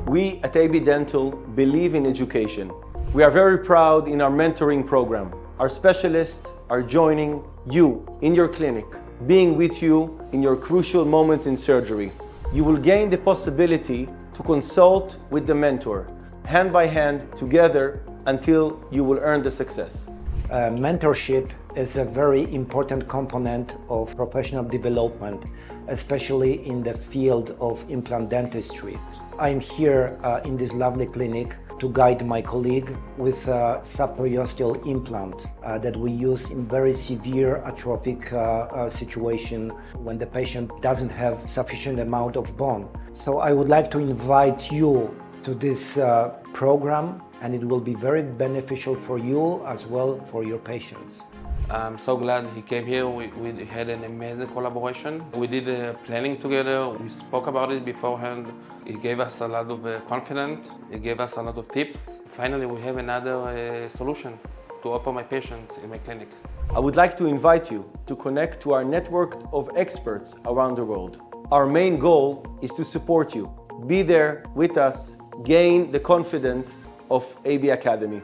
We at AB Dental believe in education. We are very proud in our mentoring program. Our specialists are joining you in your clinic, being with you in your crucial moments in surgery. You will gain the possibility to consult with the mentor, hand by hand, together, until you will earn the success. Mentorship is a very important component of professional development, especially in the field of implant dentistry. I'm here in this lovely clinic to guide my colleague with a subperiosteal implant that we use in very severe atrophic situation when the patient doesn't have sufficient amount of bone. So I would like to invite you to this program, and it will be very beneficial for you as well for your patients. I'm so glad he came here. We had an amazing collaboration. We did planning together. We spoke about it beforehand. He gave us a lot of confidence. He gave us a lot of tips. Finally, we have another solution to offer my patients in my clinic. I would like to invite you to connect to our network of experts around the world. Our main goal is to support you. Be there with us, gain the confidence of AB Academy.